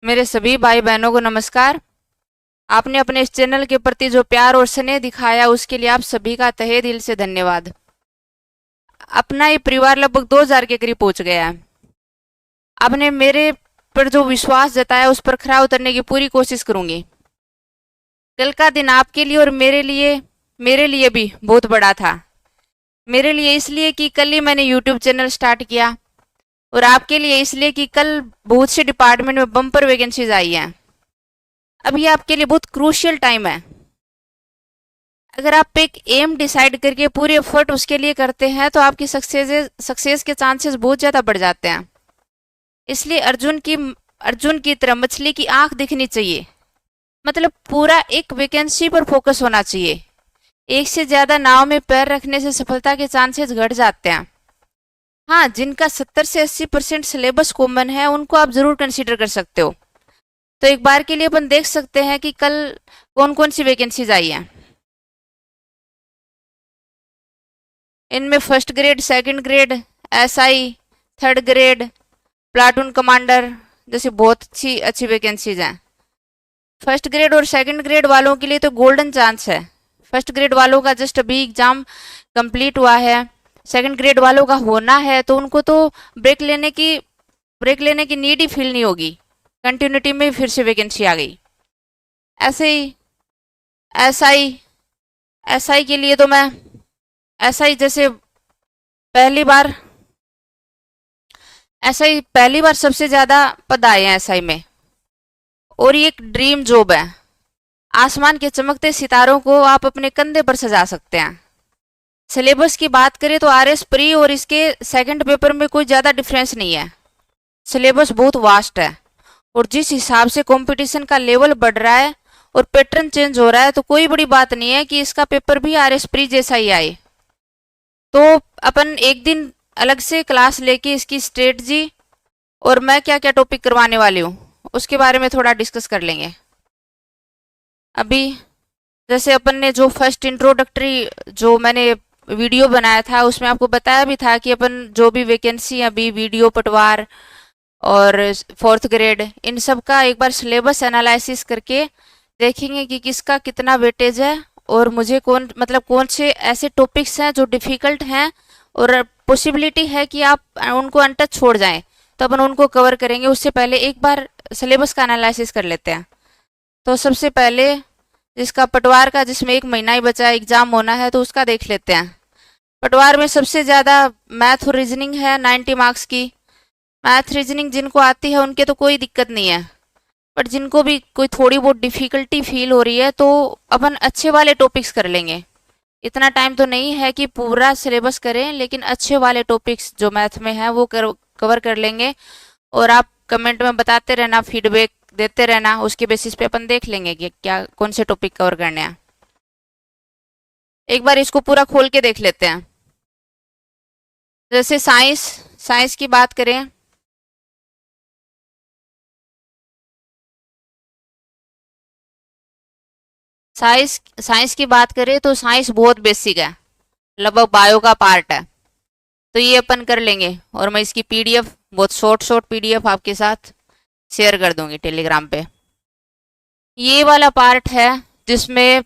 मेरे सभी भाई बहनों को नमस्कार। आपने अपने इस चैनल के प्रति जो प्यार और स्नेह दिखाया उसके लिए आप सभी का तहे दिल से धन्यवाद। अपना ये परिवार लगभग 2000 के करीब पहुंच गया है। आपने मेरे पर जो विश्वास जताया उस पर खरा उतरने की पूरी कोशिश करूंगी। कल का दिन आपके लिए और मेरे लिए भी बहुत बड़ा था। मेरे लिए इसलिए कि कल ही मैंने यूट्यूब चैनल स्टार्ट किया, और आपके लिए इसलिए कि कल बहुत से डिपार्टमेंट में बम्पर वैकेंसीज आई हैं। अब ये आपके लिए बहुत क्रूशियल टाइम है। अगर आप एक एम डिसाइड करके पूरे एफर्ट उसके लिए करते हैं तो आपकी सक्सेस के चांसेस बहुत ज़्यादा बढ़ जाते हैं। इसलिए अर्जुन की तरह मछली की आंख दिखनी चाहिए। मतलब पूरा एक वैकेंसी पर फोकस होना चाहिए। एक से ज़्यादा नाव में पैर रखने से सफलता के चांसेस घट जाते हैं। हाँ, जिनका 70 से 80% सिलेबस कॉमन है उनको आप ज़रूर कंसीडर कर सकते हो। तो एक बार के लिए अपन देख सकते हैं कि कल कौन कौन सी वैकेंसीज आई हैं। इनमें first grade, second grade, SI, third grade, platoon commander जैसी बहुत अच्छी अच्छी वैकेंसीज हैं। फर्स्ट ग्रेड और सेकंड ग्रेड वालों के लिए तो गोल्डन चांस है। फर्स्ट ग्रेड वालों का जस्ट अभी एग्जाम कंप्लीट हुआ है। सेकंड ग्रेड वालों का होना है तो उनको तो ब्रेक लेने की नीड ही फील नहीं होगी। कंटिन्यूटी में फिर से वैकेंसी आ गई। ऐसे ही एसआई एसआई के लिए तो मैं एसआई जैसे पहली बार पहली बार सबसे ज़्यादा पद आए हैं एसआई में, और ये एक ड्रीम जॉब है। आसमान के चमकते सितारों को आप अपने कंधे पर सजा सकते हैं। सिलेबस की बात करें तो आरएस प्री और इसके सेकंड पेपर में कोई ज़्यादा डिफरेंस नहीं है। सिलेबस बहुत वास्ट है, और जिस हिसाब से कंपटीशन का लेवल बढ़ रहा है और पैटर्न चेंज हो रहा है तो कोई बड़ी बात नहीं है कि इसका पेपर भी आरएस प्री जैसा ही आए। तो अपन एक दिन अलग से क्लास लेके इसकी स्ट्रेटजी और मैं क्या क्या टॉपिक करवाने वाली हूँ उसके बारे में थोड़ा डिस्कस कर लेंगे। अभी जैसे अपन ने जो फर्स्ट इंट्रोडक्टरी जो मैंने वीडियो बनाया था उसमें आपको बताया भी था कि अपन जो भी वैकेंसी अभी वीडियो पटवार और फोर्थ ग्रेड इन सब का एक बार सिलेबस एनालिसिस करके देखेंगे कि किसका कितना वेटेज है, और मुझे कौन से ऐसे टॉपिक्स हैं जो डिफ़िकल्ट हैं और पॉसिबिलिटी है कि आप उनको अनटच छोड़ जाएं, तो अपन उनको कवर करेंगे। उससे पहले एक बार सिलेबस का एनालिसिस कर लेते हैं। तो सबसे पहले जिसका पटवार का, जिसमें 1 महीना ही बचा है एग्ज़ाम होना है, तो उसका देख लेते हैं। पटवार में सबसे ज़्यादा मैथ और रीजनिंग है 90 मार्क्स की। मैथ रीजनिंग जिनको आती है उनके तो कोई दिक्कत नहीं है, बट जिनको भी कोई थोड़ी बहुत डिफ़िकल्टी फील हो रही है तो अपन अच्छे वाले टॉपिक्स कर लेंगे। इतना टाइम तो नहीं है कि पूरा सिलेबस करें, लेकिन अच्छे वाले टॉपिक्स जो मैथ में है वो कवर कर लेंगे। और आप कमेंट में बताते रहना, फीडबैक देते रहना, उसके बेसिस पे अपन देख लेंगे कि क्या कौन से टॉपिक कवर करने हैं। एक बार इसको पूरा खोल के देख लेते हैं। जैसे साइंस साइंस की बात करें साइंस की बात करें तो साइंस बहुत बेसिक है, लगभग बायो का पार्ट है। तो ये अपन कर लेंगे, और मैं इसकी पीडीएफ, बहुत शॉर्ट शॉर्ट पीडीएफ आपके साथ शेयर कर दूंगी टेलीग्राम पे। ये वाला पार्ट है जिसमें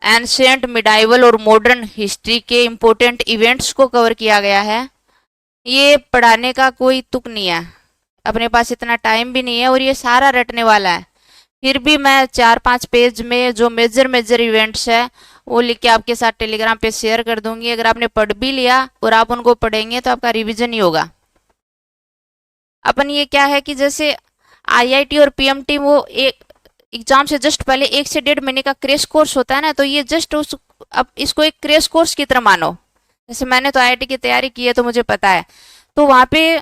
एंशियंट, मिडाइवल और मॉडर्न हिस्ट्री के इम्पोर्टेंट इवेंट्स को कवर किया गया है। ये पढ़ाने का कोई तुक नहीं है, अपने पास इतना टाइम भी नहीं है, और ये सारा रटने वाला है। फिर भी मैं 4-5 पेज में जो मेजर मेजर इवेंट्स है वो लिख के आपके साथ टेलीग्राम पे शेयर कर दूंगी। अगर आपने पढ़ भी लिया और आप उनको पढ़ेंगे तो आपका रिवीजन ही होगा। अपन ये क्या है कि जैसे आईआईटी और पीएमटी वो एक एग्जाम से जस्ट पहले 1 से 1.5 महीने का क्रेश कोर्स होता है ना, तो ये जस्ट उस अब इसको एक क्रेश कोर्स की तरह मानो। जैसे मैंने तो आईआईटी की तैयारी की है तो मुझे पता है। तो वहाँ पे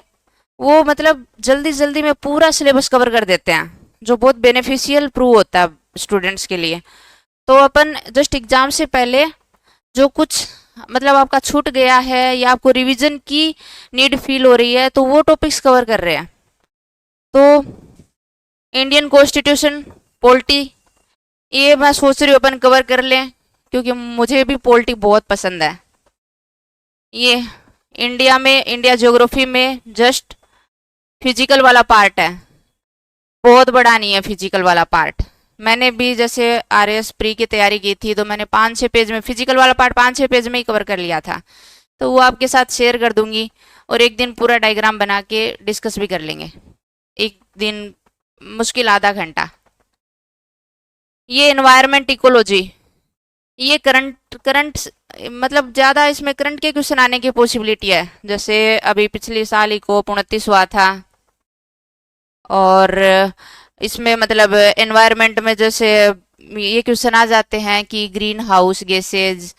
वो मतलब जल्दी जल्दी में पूरा सिलेबस कवर कर देते हैं, जो बहुत बेनिफिशियल प्रूव होता है स्टूडेंट्स के लिए। तो अपन जस्ट एग्जाम से पहले जो कुछ आपका छूट गया है या आपको रिवीजन की नीड फील हो रही है तो वो टॉपिक्स कवर कर रहे हैं। तो इंडियन कॉन्स्टिट्यूशन, पॉलिटी, ये मैं सोच रही हूँ अपन कवर कर लें, क्योंकि मुझे भी पॉलिटी बहुत पसंद है। ये इंडिया ज्योग्राफी में जस्ट फिजिकल वाला पार्ट है। बहुत बड़ा नहीं है फिजिकल वाला पार्ट। मैंने भी जैसे आरएस प्री की तैयारी की थी तो मैंने 5-6 पेज में फिजिकल वाला पार्ट 5-6 पेज में ही कवर कर लिया था। तो वो आपके साथ शेयर कर दूंगी और एक दिन पूरा डायग्राम बना के डिस्कस भी कर लेंगे। एक दिन मुश्किल आधा घंटा। ये एनवायरनमेंट इकोलॉजी, ये करंट करंट मतलब ज़्यादा इसमें करंट के क्वेश्चन आने की पॉसिबिलिटी है। जैसे अभी पिछले साल ही COP29 हुआ था और इसमें मतलब एनवायरनमेंट में जैसे ये क्वेश्चन आ जाते हैं कि green house gases,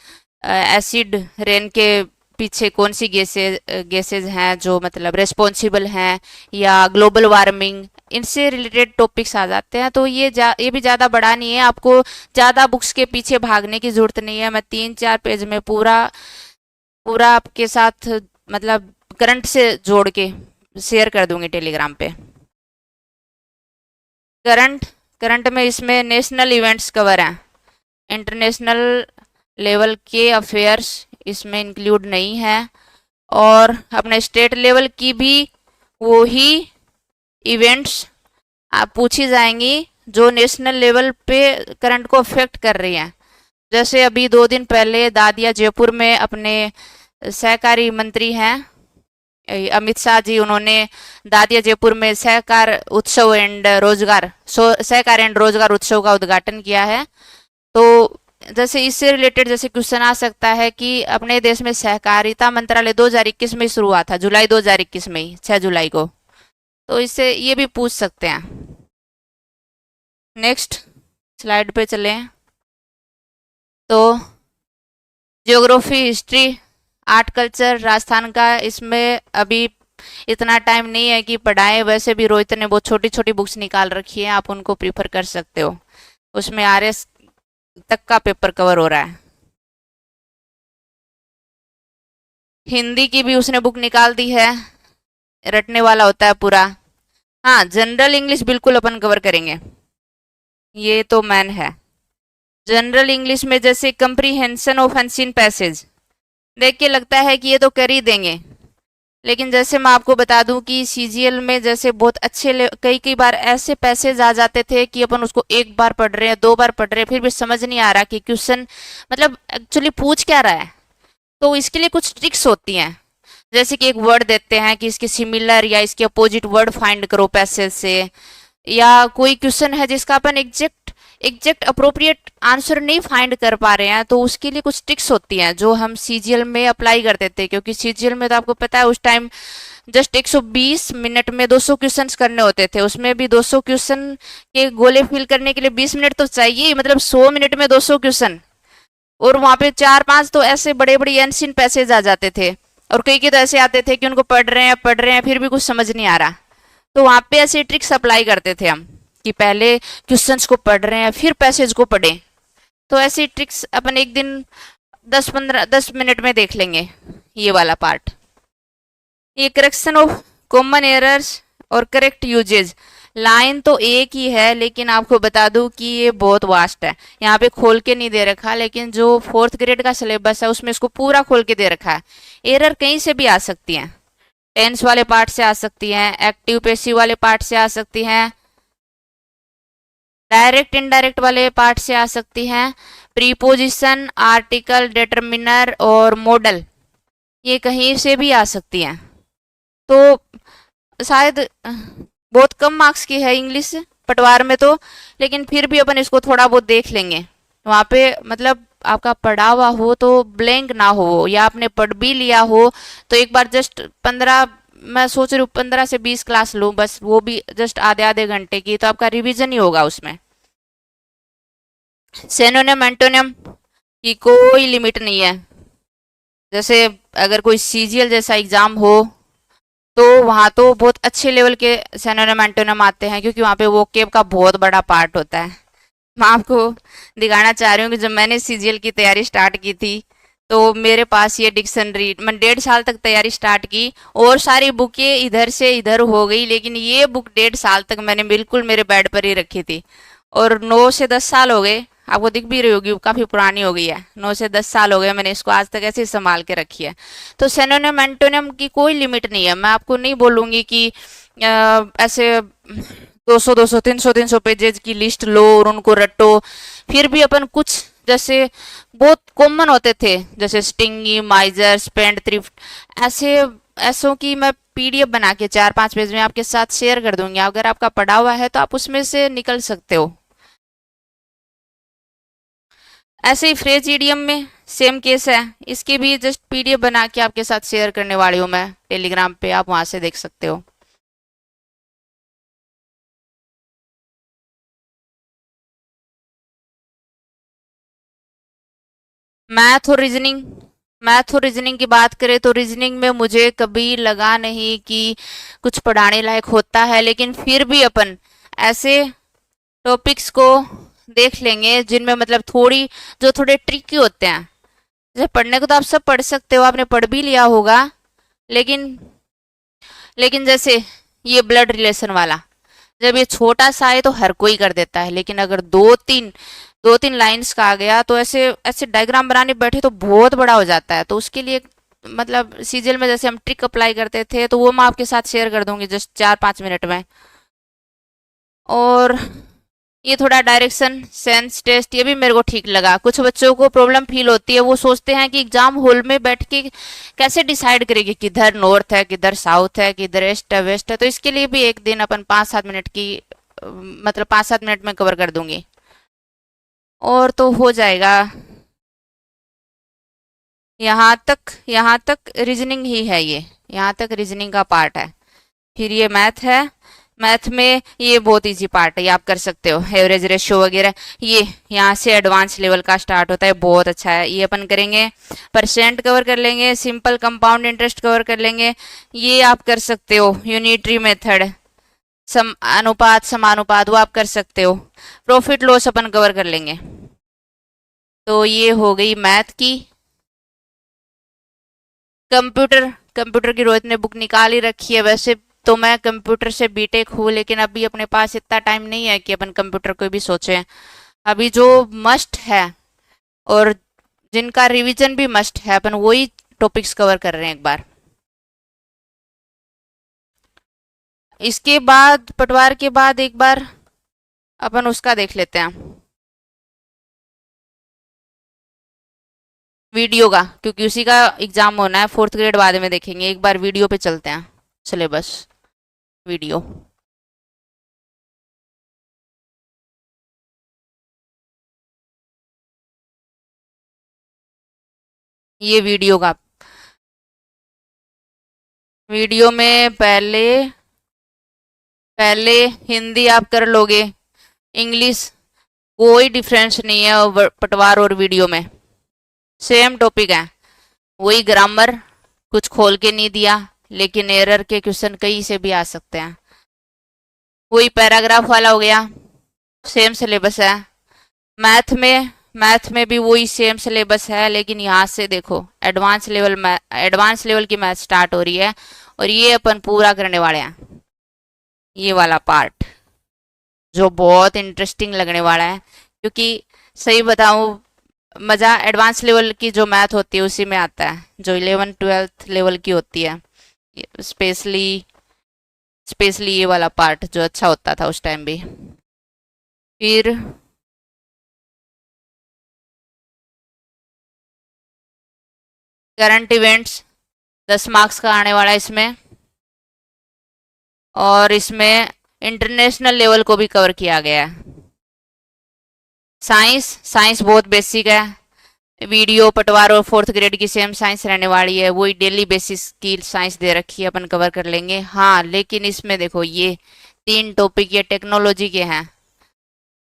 acid rain के पीछे कौन सी गैसेज हैं जो मतलब रिस्पॉन्सिबल हैं, या ग्लोबल वार्मिंग, इनसे रिलेटेड टॉपिक्स आ जाते हैं। तो ये भी ज़्यादा बड़ा नहीं है, आपको ज़्यादा बुक्स के पीछे भागने की ज़रूरत नहीं है। मैं 3-4 पेज में पूरा पूरा आपके साथ मतलब करंट से जोड़ के शेयर कर दूंगी टेलीग्राम पे। करंट करंट में इसमें नेशनल इवेंट्स कवर हैं, इंटरनेशनल लेवल के अफेयर्स इसमें इंक्लूड नहीं है, और अपने स्टेट लेवल की भी वो ही इवेंट्स आप पूछी जाएंगी जो नेशनल लेवल पे करंट को अफेक्ट कर रही हैं। जैसे अभी 2 दिन पहले दादिया जयपुर में अपने सहकारी मंत्री हैं अमित शाह जी, उन्होंने दादिया जयपुर में सहकार एंड रोजगार उत्सव का उद्घाटन किया है। तो जैसे इससे रिलेटेड जैसे क्वेश्चन आ सकता है कि अपने देश में सहकारिता मंत्रालय 2021 में शुरू हुआ था, जुलाई 2021 में ही, 6 जुलाई को। तो इससे ये भी पूछ सकते हैं। नेक्स्ट स्लाइड पे चलें तो geography, history, art culture Rajasthan का, इसमें अभी इतना टाइम नहीं है कि पढ़ाएं। वैसे भी रोहित ने बहुत छोटी छोटी बुक्स निकाल रखी है, आप उनको प्रीफर कर सकते हो। उसमें आरएस तक का पेपर कवर हो रहा है। हिंदी की भी उसने बुक निकाल दी है, रटने वाला होता है पूरा। हाँ, जनरल इंग्लिश बिल्कुल अपन कवर करेंगे, ये तो मैन है। जनरल इंग्लिश में जैसे कंप्रीहेंशन ऑफ अनसीन पैसेज देख के लगता है कि ये तो कर ही देंगे, लेकिन जैसे मैं आपको बता दूं कि सीजीएल में जैसे बहुत अच्छे कई कई बार ऐसे पैसेज आ जाते थे कि अपन उसको एक बार पढ़ रहे हैं, 2 बार पढ़ रहे हैं, फिर भी समझ नहीं आ रहा कि क्वेश्चन मतलब एक्चुअली पूछ क्या रहा है। तो इसके लिए कुछ ट्रिक्स होती हैं, जैसे कि एक वर्ड देते हैं कि इसके सिमिलर या इसके अपोजिट वर्ड फाइंड करो पैसेज से, या कोई क्वेश्चन है जिसका अपन एग्जैक्ट अप्रोप्रिएट आंसर नहीं फाइंड कर पा रहे हैं, तो उसके लिए कुछ ट्रिक्स होती हैं जो हम सीजीएल में अप्लाई करते थे। क्योंकि सीजीएल में तो आपको पता है उस टाइम जस्ट 120 मिनट में 200 क्वेश्चंस करने होते थे, उसमें भी 200 क्वेश्चन के गोले फिल करने के लिए 20 मिनट तो चाहिए, मतलब 100 मिनट में 200 क्वेश्चन। और वहां पे 4-5 तो ऐसे बड़े बड़े अनसीन पैसेज आ जाते थे, और कई के तो ऐसे आते थे कि उनको पढ़ रहे हैं फिर भी कुछ समझ नहीं आ रहा। तो वहां पे ऐसे ट्रिक्स अप्लाई करते थे हम कि पहले क्वेश्चंस को पढ़ रहे हैं फिर पैसेज को पढ़ें। तो ऐसी ट्रिक्स अपन एक दिन 10 मिनट में देख लेंगे, ये वाला पार्ट। ये करेक्शन ऑफ कॉमन एरर्स और करेक्ट यूजेज, लाइन तो एक ही है लेकिन आपको बता दूं कि ये बहुत वास्ट है। यहाँ पे खोल के नहीं दे रखा, लेकिन जो 4th ग्रेड का सिलेबस है उसमें इसको पूरा खोल के दे रखा है। एरर कहीं से भी आ सकती हैं, टेंस वाले पार्ट से आ सकती हैं, एक्टिव पैसिव वाले पार्ट से आ सकती हैं, डायरेक्ट इनडायरेक्ट वाले पार्ट से आ सकती हैं, प्रीपोजिशन, आर्टिकल, डिटरमिनर और मॉडल, ये कहीं से भी आ सकती हैं। तो शायद बहुत कम मार्क्स की है इंग्लिश पटवार में तो, लेकिन फिर भी अपन इसको थोड़ा बहुत देख लेंगे। वहाँ पे मतलब आपका पढ़ा हुआ हो तो ब्लैंक ना हो, या आपने पढ़ भी लिया हो तो एक बार जस्ट 15, मैं सोच रही हूँ 15 से 20 क्लास लो बस, वो भी जस्ट आधे आधे घंटे की, तो आपका रिवीजन ही होगा उसमें। सिनोनिम एंटोनिम की कोई लिमिट नहीं है। जैसे अगर कोई सीजीएल जैसा एग्जाम हो तो वहाँ तो बहुत अच्छे लेवल के सिनोनिम एंटोनिम आते हैं, क्योंकि वहाँ पे वोकेब का बहुत बड़ा पार्ट होता है। मैं आपको दिखाना चाह रही हूँ कि जब मैंने सीजीएल की तैयारी स्टार्ट की थी तो मेरे पास ये डिक्शनरी, मैं 1.5 साल तक तैयारी स्टार्ट की और सारी बुकें इधर से इधर हो गई, लेकिन ये बुक 1.5 साल तक मैंने बिल्कुल मेरे बेड पर ही रखी थी। और 9 से 10 साल हो गए, आपको दिख भी रही होगी काफ़ी पुरानी हो गई है, 9 से 10 साल हो गए मैंने इसको आज तक ऐसे ही संभाल के रखी है। तो सिनोनिम एंटोनिम की कोई लिमिट नहीं है। मैं आपको नहीं बोलूँगी कि ऐसे 200 200 300 पेजेज की लिस्ट लो और उनको रटो। फिर भी अपन कुछ जैसे बहुत कॉमन होते थे जैसे स्टिंगी, माइजर, स्पेंड थ्रिफ्ट, ऐसे ऐसों की मैं पीडीएफ बना के 4-5 पेज में आपके साथ शेयर कर दूंगी। अगर आपका पढ़ा हुआ है तो आप उसमें से निकल सकते हो। ऐसे ही फ्रेज ईडियम में सेम केस है। इसकी भी जस्ट पीडीएफ बना के आपके साथ शेयर करने वाली हूँ मैं टेलीग्राम पे, आप वहां से देख सकते हो। मैथ और रीजनिंग की बात करें तो रीजनिंग में मुझे कभी लगा नहीं कि कुछ पढ़ाने लायक होता है, लेकिन फिर भी अपन ऐसे टॉपिक्स को देख लेंगे जिनमें मतलब थोड़ी जो थोड़े ट्रिकी होते हैं। जैसे पढ़ने को तो आप सब पढ़ सकते हो, आपने पढ़ भी लिया होगा, लेकिन लेकिन जैसे ये ब्लड रिलेशन वाला जब ये छोटा सा है तो हर कोई कर देता है, लेकिन अगर दो तीन लाइंस का आ गया तो ऐसे ऐसे डायग्राम बनाने बैठे तो बहुत बड़ा हो जाता है। तो उसके लिए मतलब सीजीएल में जैसे हम ट्रिक अप्लाई करते थे तो वो मैं आपके साथ शेयर कर दूंगी जस्ट 4-5 मिनट में। और ये थोड़ा डायरेक्शन सेंस टेस्ट ये भी मेरे को ठीक लगा। कुछ बच्चों को प्रॉब्लम फील होती है, वो सोचते हैं कि एग्जाम हॉल में बैठ के कैसे डिसाइड करेंगे किधर नॉर्थ है, किधर साउथ है, किधर ईस्ट है, वेस्ट है। तो इसके लिए भी एक दिन अपन 5-7 मिनट की मतलब 5-7 मिनट में कवर कर दूंगी और तो हो जाएगा। यहाँ तक रीजनिंग ही है, ये यहाँ तक रीजनिंग का पार्ट है। फिर ये मैथ है। मैथ में ये बहुत इजी पार्ट है, ये आप कर सकते हो, एवरेज रेशियो वगैरह। ये यहाँ से एडवांस लेवल का स्टार्ट होता है, बहुत अच्छा है। ये अपन करेंगे, परसेंट कवर कर लेंगे, सिंपल कंपाउंड इंटरेस्ट कवर कर लेंगे। ये आप कर सकते हो, यूनिटरी मेथड, सम अनुपात समानुपात, वो आप कर सकते हो। प्रॉफिट लॉस अपन कवर कर लेंगे। तो ये हो गई मैथ की। कंप्यूटर कंप्यूटर की रोहित ने बुक निकाल ही रखी है। वैसे तो मैं कंप्यूटर से बीटेक हूँ, लेकिन अभी अपने पास इतना टाइम नहीं है कि अपन कंप्यूटर को भी सोचें। अभी जो मस्ट है और जिनका रिवीजन भी मस्ट है, अपन वही टॉपिक्स कवर कर रहे हैं एक बार। इसके बाद पटवार के बाद एक बार अपन उसका देख लेते हैं, वीडियो का, क्योंकि उसी का एग्जाम होना है। 4th ग्रेड बाद में देखेंगे, एक बार वीडियो पे चलते हैं। सिलेबस वीडियो, ये वीडियो का, वीडियो में पहले पहले हिंदी आप कर लोगे, इंग्लिश कोई डिफरेंस नहीं है पटवार और वीडियो में, सेम टॉपिक है। वही ग्रामर, कुछ खोल के नहीं दिया, लेकिन एरर के क्वेश्चन कहीं से भी आ सकते हैं। वही पैराग्राफ वाला हो गया, सेम सिलेबस है। मैथ में भी वही सेम सिलेबस है, लेकिन यहाँ से देखो एडवांस लेवल की मैथ स्टार्ट हो रही है और ये अपन पूरा करने वाले हैं। ये वाला पार्ट जो बहुत इंटरेस्टिंग लगने वाला है, क्योंकि सही बताऊं मज़ा एडवांस लेवल की जो मैथ होती है उसी में आता है, जो 11th 12th लेवल की होती है। स्पेशली स्पेशली ये वाला पार्ट जो अच्छा होता था उस टाइम भी। फिर करंट इवेंट्स 10 मार्क्स का आने वाला है इसमें, और इसमें इंटरनेशनल लेवल को भी कवर किया गया है। साइंस साइंस बहुत बेसिक है। वीडियो पटवार और 4th ग्रेड की सेम साइंस रहने वाली है, वही डेली बेसिस की साइंस दे रखी है, अपन कवर कर लेंगे। हाँ, लेकिन इसमें देखो ये 3 टॉपिक ये टेक्नोलॉजी के हैं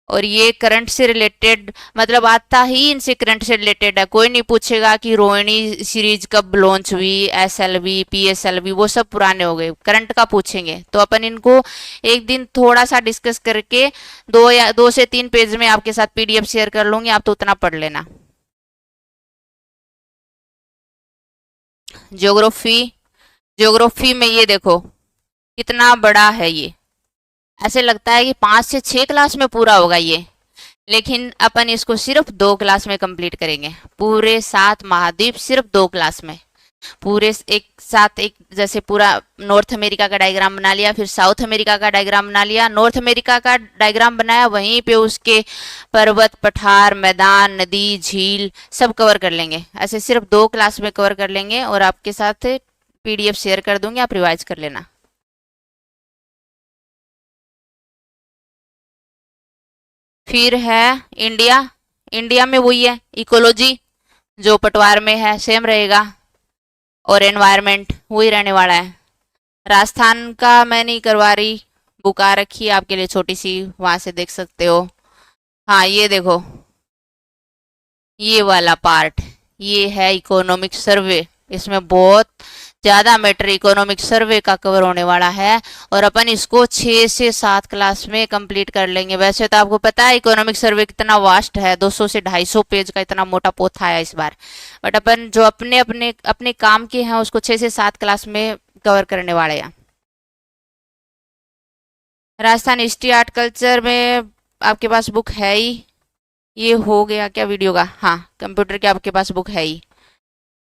और ये करंट से रिलेटेड, मतलब आता ही इनसे करंट से रिलेटेड है। कोई नहीं पूछेगा कि रोहिणी सीरीज कब लॉन्च हुई, एसएलवी पीएसएलवी वो सब पुराने हो गए, करंट का पूछेंगे। तो अपन इनको एक दिन थोड़ा सा डिस्कस करके 2 से 3 पेज में आपके साथ पीडीएफ शेयर कर लूंगी, आप तो उतना पढ़ लेना। ज्योग्राफी ज्योग्राफी में ये देखो कितना बड़ा है ये, ऐसे लगता है कि 5 से 6 क्लास में पूरा होगा ये, लेकिन अपन इसको सिर्फ 2 क्लास में कंप्लीट करेंगे। पूरे 7 महाद्वीप सिर्फ 2 क्लास में, पूरे एक साथ एक जैसे पूरा नॉर्थ अमेरिका का डायग्राम बना लिया, फिर साउथ अमेरिका का डायग्राम बना लिया, नॉर्थ अमेरिका का डायग्राम बनाया, वहीं पे उसके पर्वत, पठार, मैदान, नदी, झील सब कवर कर लेंगे। ऐसे सिर्फ 2 क्लास में कवर कर लेंगे और आपके साथ पीडीएफ शेयर कर दूंगी, आप रिवाइज कर लेना। फिर है इंडिया। इंडिया में वही है इकोलॉजी, जो पटवार में है सेम रहेगा, और एनवायरनमेंट वही रहने वाला है। राजस्थान का मैं नहीं करवा रही, बुक आ रखी है आपके लिए छोटी सी, वहां से देख सकते हो। हाँ ये देखो, ये वाला पार्ट, ये है इकोनॉमिक सर्वे। इसमें बहुत ज़्यादा मैटर इकोनॉमिक सर्वे का कवर होने वाला है, और अपन इसको 6 से 7 क्लास में कंप्लीट कर लेंगे। वैसे तो आपको पता है इकोनॉमिक सर्वे कितना वास्ट है, 200 से 250 पेज का इतना मोटा पोथा है इस बार, बट अपन जो अपने अपने अपने काम के हैं उसको 6 से 7 क्लास में कवर करने वाले हैं। राजस्थान हिस्ट्री आर्ट कल्चर में आपके पास बुक है ही। ये हो गया क्या वीडियो का? हाँ, कंप्यूटर के आपके पास बुक है ही,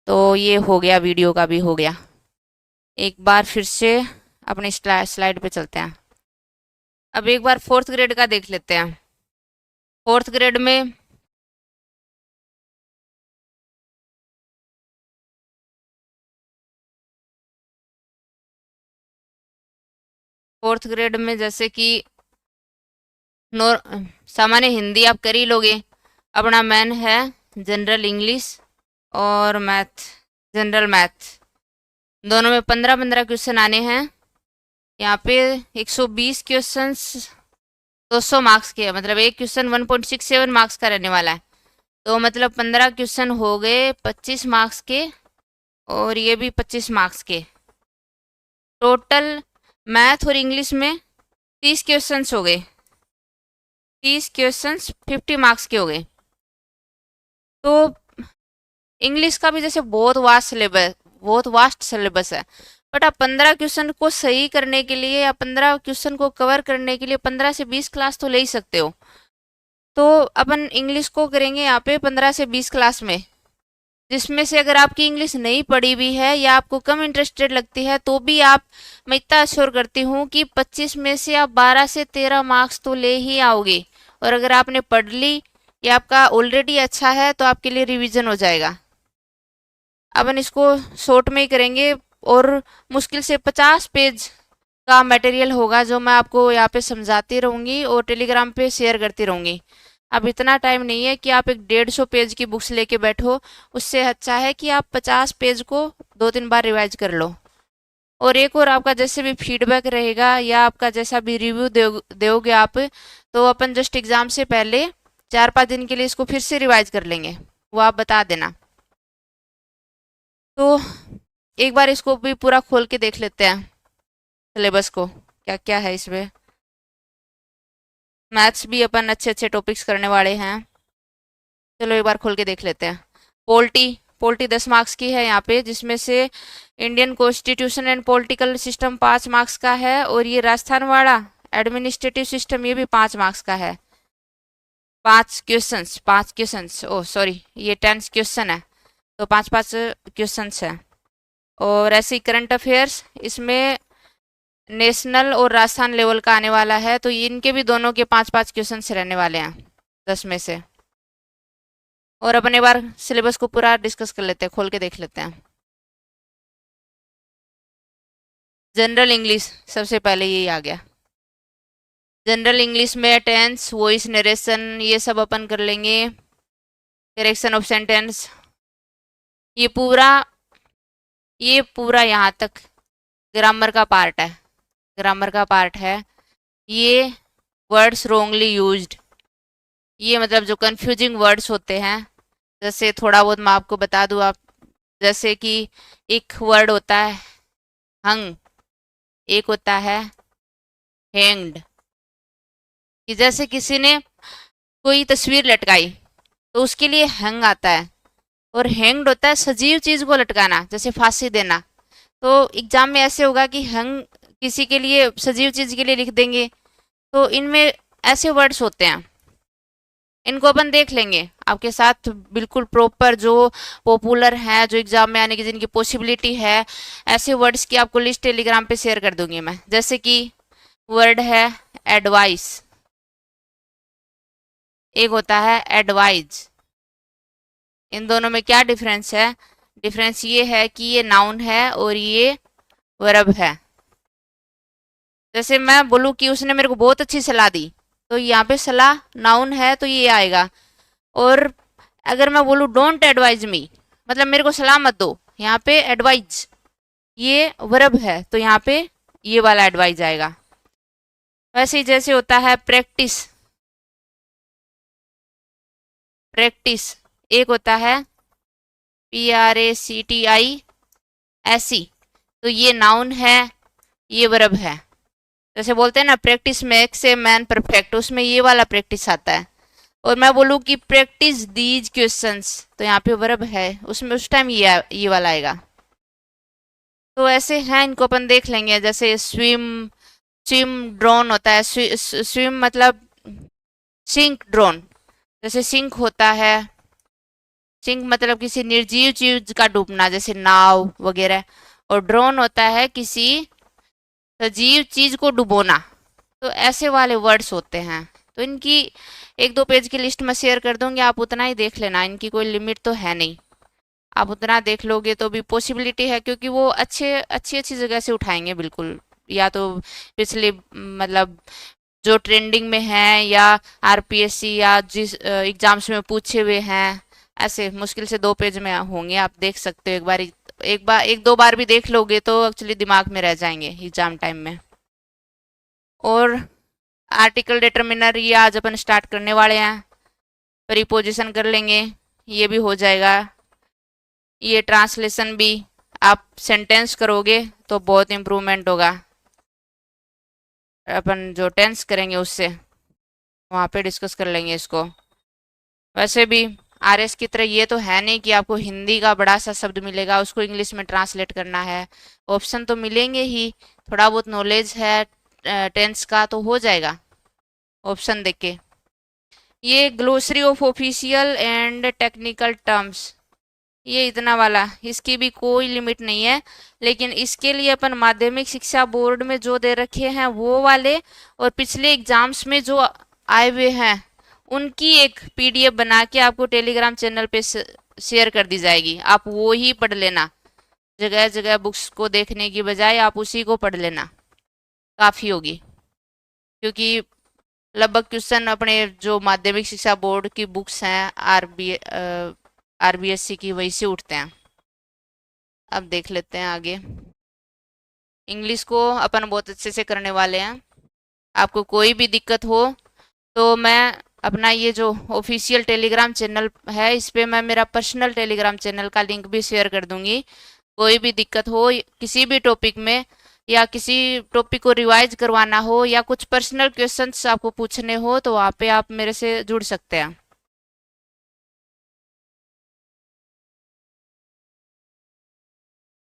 तो ये हो गया, वीडियो का भी हो गया। एक बार फिर से अपनी स्लाइड पे चलते हैं। अब एक बार फोर्थ ग्रेड का देख लेते हैं। फोर्थ ग्रेड में जैसे कि नोर सामान्य हिंदी आप कर ही लोगे। अपना मेन है जनरल इंग्लिश और मैथ, जनरल मैथ, दोनों में 15-15 क्वेश्चन आने हैं। यहाँ पे 120 क्वेश्चंस 200 मार्क्स के, मतलब एक क्वेश्चन 1.67 मार्क्स का रहने वाला है, तो मतलब 15 क्वेश्चन हो गए 25 मार्क्स के, और ये भी 25 मार्क्स के। टोटल मैथ और इंग्लिश में 30 क्वेश्चंस हो गए, 30 क्वेश्चंस 50 मार्क्स के हो गए। तो इंग्लिश का भी जैसे बहुत वास्ट सिलेबस है, बट आप 15 क्वेश्चन को सही करने के लिए या 15 क्वेश्चन को कवर करने के लिए 15 से 20 क्लास तो ले ही सकते हो। तो अपन इंग्लिश को करेंगे यहाँ पे 15 से 20 क्लास में, जिसमें से अगर आपकी इंग्लिश नहीं पढ़ी हुई है या आपको कम इंटरेस्टेड लगती है तो भी आप, मैं इतना अश्योर करती हूँ कि 25 में से आप 12 से 13 मार्क्स तो ले ही आओगे। और अगर आपने पढ़ ली या आपका ऑलरेडी अच्छा है तो आपके लिए रिवीजन हो जाएगा। अपन इसको शॉर्ट में ही करेंगे, और मुश्किल से 50 पेज का मटेरियल होगा जो मैं आपको यहाँ पे समझाती रहूँगी और टेलीग्राम पे शेयर करती रहूँगी। अब इतना टाइम नहीं है कि आप एक 150 पेज की बुक्स लेके बैठो, उससे अच्छा है कि आप 50 पेज को 2-3 बार रिवाइज कर लो। और एक और आपका जैसे भी फीडबैक रहेगा या आपका जैसा भी रिव्यू दोगे आप, तो अपन जस्ट एग्ज़ाम से पहले 4-5 दिन के लिए इसको फिर से रिवाइज कर लेंगे, वो आप बता देना। तो एक बार इसको भी पूरा खोल के देख लेते हैं, सिलेबस को क्या क्या है इसमें। मैथ्स भी अपन अच्छे अच्छे टॉपिक्स करने वाले हैं, चलो एक बार खोल के देख लेते हैं। पोल्टी पोल्टी 10 मार्क्स की है यहाँ पे, जिसमें से Indian constitution and political system 5 marks का है, और ये राजस्थान वाला एडमिनिस्ट्रेटिव सिस्टम ये भी 5 मार्क्स का है। 5 क्वेश्चंस ओ सॉरी, ये 10 क्वेश्चन है, तो 5-5 क्वेश्चंस है। और ऐसे ही करंट अफेयर्स इसमें नेशनल और राजस्थान लेवल का आने वाला है, तो इनके भी दोनों के 5-5 क्वेश्चंस रहने वाले हैं 10 में से। और अपने बार सिलेबस को पूरा डिस्कस कर लेते हैं, खोल के देख लेते हैं। जनरल इंग्लिश सबसे पहले यही आ गया। जनरल इंग्लिश में टेंस, वॉइस, नरेशन ये सब अपन कर लेंगे। करेक्शन ऑफ सेंटेंस, ये पूरा यहाँ तक ग्रामर का पार्ट है। ग्रामर का पार्ट है ये। वर्ड्स रोंगली यूज्ड, ये मतलब जो कंफ्यूजिंग वर्ड्स होते हैं, जैसे थोड़ा बहुत मैं आपको बता दूं, आप जैसे कि एक वर्ड होता है हंग, एक होता है हैंग्ड, कि जैसे किसी ने कोई तस्वीर लटकाई तो उसके लिए हंग आता है, और हैंग्ड होता है सजीव चीज को लटकाना, जैसे फांसी देना। तो एग्जाम में ऐसे होगा कि हंग किसी के लिए सजीव चीज के लिए लिख देंगे, तो इनमें ऐसे वर्ड्स होते हैं। इनको अपन देख लेंगे आपके साथ बिल्कुल प्रॉपर, जो पॉपुलर है, जो एग्जाम में आने की जिनकी पॉसिबिलिटी है, ऐसे वर्ड्स की आपको लिस्ट टेलीग्राम पे शेयर कर दूंगी मैं। जैसे कि वर्ड है एडवाइस, एक होता है एडवाइज। इन दोनों में क्या डिफरेंस है? डिफरेंस ये है कि ये नाउन है और ये वर्ब है। जैसे मैं बोलूँ कि उसने मेरे को बहुत अच्छी सलाह दी, तो यहाँ पे सलाह नाउन है तो ये आएगा। और अगर मैं बोलूँ डोंट एडवाइज मी, मतलब मेरे को सलाह मत दो, यहाँ पे एडवाइज ये वर्ब है तो यहाँ पे ये वाला एडवाइज आएगा। वैसे ही जैसे होता है प्रैक्टिस, प्रैक्टिस एक होता है PRACTIS, तो ये नाउन है, ये वर्ब है। जैसे बोलते हैं ना practice makes a man perfect, उसमें ये वाला प्रैक्टिस आता है। और मैं बोलूँ कि प्रैक्टिस दीज क्वेश्चंस, तो यहाँ पे वर्ब है, उसमें उस टाइम ये वाला आएगा। तो ऐसे हैं, इनको अपन देख लेंगे। जैसे स्विम, स्विम ड्रोन होता है, स्विम मतलब सिंक ड्रोन। जैसे सिंक होता है, सिंक मतलब किसी निर्जीव चीज का डूबना, जैसे नाव वगैरह। और ड्रोन होता है किसी सजीव चीज को डुबोना। तो ऐसे वाले वर्ड्स होते हैं। तो इनकी एक दो पेज की लिस्ट में शेयर कर दूंगी, आप उतना ही देख लेना, इनकी कोई लिमिट तो है नहीं। आप उतना देख लोगे तो भी पॉसिबिलिटी है, क्योंकि वो अच्छी अच्छी जगह से उठाएंगे बिल्कुल। या तो पिछले मतलब जो ट्रेंडिंग में है, या RPSC या जिस एग्जाम्स में पूछे हुए हैं, ऐसे मुश्किल से 2 पेज में होंगे। आप देख सकते हो, एक दो बार भी देख लोगे तो एक्चुअली दिमाग में रह जाएंगे एग्जाम टाइम में। और आर्टिकल डिटर्मिनर ये आज अपन स्टार्ट करने वाले हैं। प्रीपोजिशन कर लेंगे, ये भी हो जाएगा। ये ट्रांसलेशन भी आप सेंटेंस करोगे तो बहुत इम्प्रूवमेंट होगा। अपन जो टेंस करेंगे उससे वहाँ पे डिस्कस कर लेंगे इसको। वैसे भी RS की तरह ये तो है नहीं कि आपको हिंदी का बड़ा सा शब्द मिलेगा उसको इंग्लिश में ट्रांसलेट करना है। ऑप्शन तो मिलेंगे ही, थोड़ा बहुत नॉलेज है टेंस का तो हो जाएगा ऑप्शन देख के। ये glossary of official and technical terms, ये इतना वाला, इसकी भी कोई लिमिट नहीं है। लेकिन इसके लिए अपन माध्यमिक शिक्षा बोर्ड में जो दे रखे हैं वो वाले, और पिछले एग्जाम्स में जो आए हुए हैं उनकी एक PDF बना के आपको टेलीग्राम चैनल पे शेयर कर दी जाएगी। आप वो ही पढ़ लेना, जगह जगह बुक्स को देखने की बजाय आप उसी को पढ़ लेना, काफ़ी होगी। क्योंकि लगभग क्वेश्चन अपने जो माध्यमिक शिक्षा बोर्ड की बुक्स हैं RBSC की, वही से उठते हैं। अब देख लेते हैं आगे। इंग्लिश को अपन बहुत अच्छे से करने वाले हैं। आपको कोई भी दिक्कत हो तो मैं अपना ये जो ऑफिशियल टेलीग्राम चैनल है, इस पे मैं मेरा पर्सनल टेलीग्राम चैनल का लिंक भी शेयर कर दूंगी। कोई भी दिक्कत हो किसी भी टॉपिक में, या किसी टॉपिक को रिवाइज करवाना हो, या कुछ पर्सनल क्वेश्चंस आपको पूछने हो, तो वहाँ पे आप मेरे से जुड़ सकते हैं।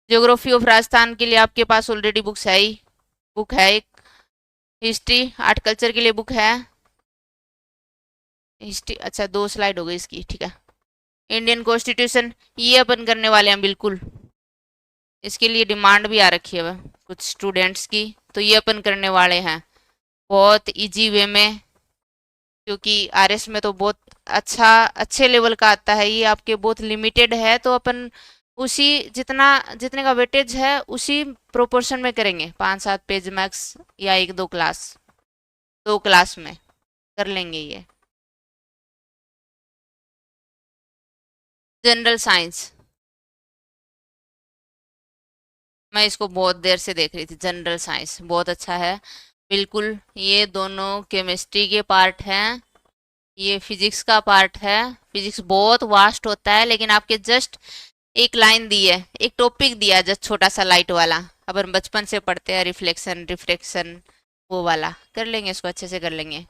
ज्योग्राफी ऑफ राजस्थान के लिए आपके पास ऑलरेडी बुक है एक। हिस्ट्री आर्ट कल्चर के लिए बुक है। हिस्ट्री, अच्छा 2 स्लाइड हो गई इसकी, ठीक है। इंडियन कॉन्स्टिट्यूशन ये अपन करने वाले हैं बिल्कुल, इसके लिए डिमांड भी आ रखी है कुछ स्टूडेंट्स की, तो ये अपन करने वाले हैं बहुत इजी वे में। क्योंकि RS में तो बहुत अच्छे लेवल का आता है, ये आपके बहुत लिमिटेड है, तो अपन उसी जितने का वेटेज है उसी प्रोपोर्शन में करेंगे। 5-7 पेज मैक्स, या 2 क्लास में कर लेंगे ये। जनरल साइंस, मैं इसको बहुत देर से देख रही थी। जनरल साइंस बहुत अच्छा है बिल्कुल। ये दोनों केमिस्ट्री के पार्ट हैं, ये फिजिक्स का पार्ट है। फिजिक्स बहुत वास्ट होता है, लेकिन आपके जस्ट एक लाइन दी है, एक टॉपिक दिया है जस्ट छोटा सा लाइट वाला, अपन बचपन से पढ़ते हैं, रिफ्लेक्शन रिफ्रैक्शन, वो वाला कर लेंगे, इसको अच्छे से कर लेंगे।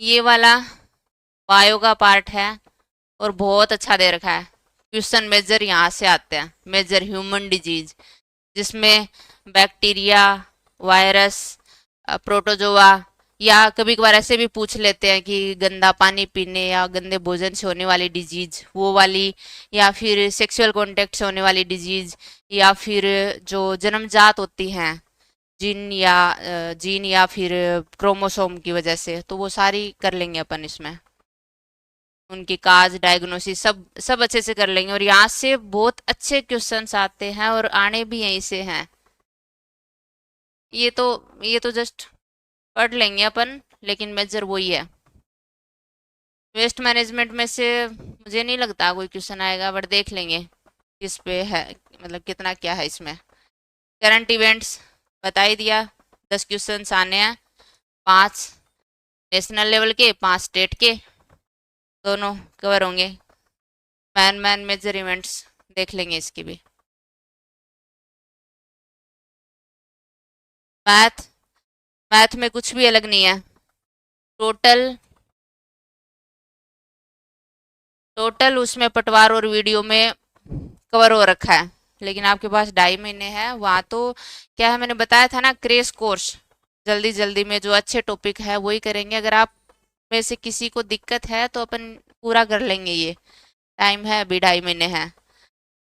ये वाला बायो का पार्ट है और बहुत अच्छा दे रखा है। क्वेश्चन मेजर यहाँ से आते हैं, मेजर ह्यूमन डिजीज, जिसमें बैक्टीरिया, वायरस, प्रोटोजोआ, या कभी कभार ऐसे भी पूछ लेते हैं कि गंदा पानी पीने या गंदे भोजन से होने वाली डिजीज वो वाली, या फिर सेक्सुअल कांटेक्ट से होने वाली डिजीज, या फिर जो जन्मजात होती हैं जीन या फिर क्रोमोसोम की वजह से, तो वो सारी कर लेंगे अपन इसमें। उनकी काज डायग्नोसिस सब सब अच्छे से कर लेंगे, और यहाँ से बहुत अच्छे क्वेश्चंस आते हैं और आने भी यहीं से हैं। ये तो ये तो जस्ट पढ़ लेंगे अपन, लेकिन मेजर वही है। वेस्ट मैनेजमेंट में से मुझे नहीं लगता कोई क्वेश्चन आएगा, बट देख लेंगे किस पे है, मतलब कितना क्या है इसमें। करंट इवेंट्स बता ही दिया, 10 क्वेश्चंस आने हैं, 5 नेशनल लेवल के, 5 स्टेट के, दोनों कवर होंगे। मैन मेजर इवेंट्स देख लेंगे इसकी भी। मैथ मैथ में कुछ भी अलग नहीं है। टोटल टोटल उसमें पटवार और वीडियो में कवर हो रखा है, लेकिन आपके पास 2.5 महीने है। वहाँ तो क्या है, मैंने बताया था ना, क्रेश कोर्स, जल्दी जल्दी में जो अच्छे टॉपिक है वही करेंगे। अगर आप में से किसी को दिक्कत है तो अपन पूरा कर लेंगे। ये टाइम है अभी, 2.5 महीने है।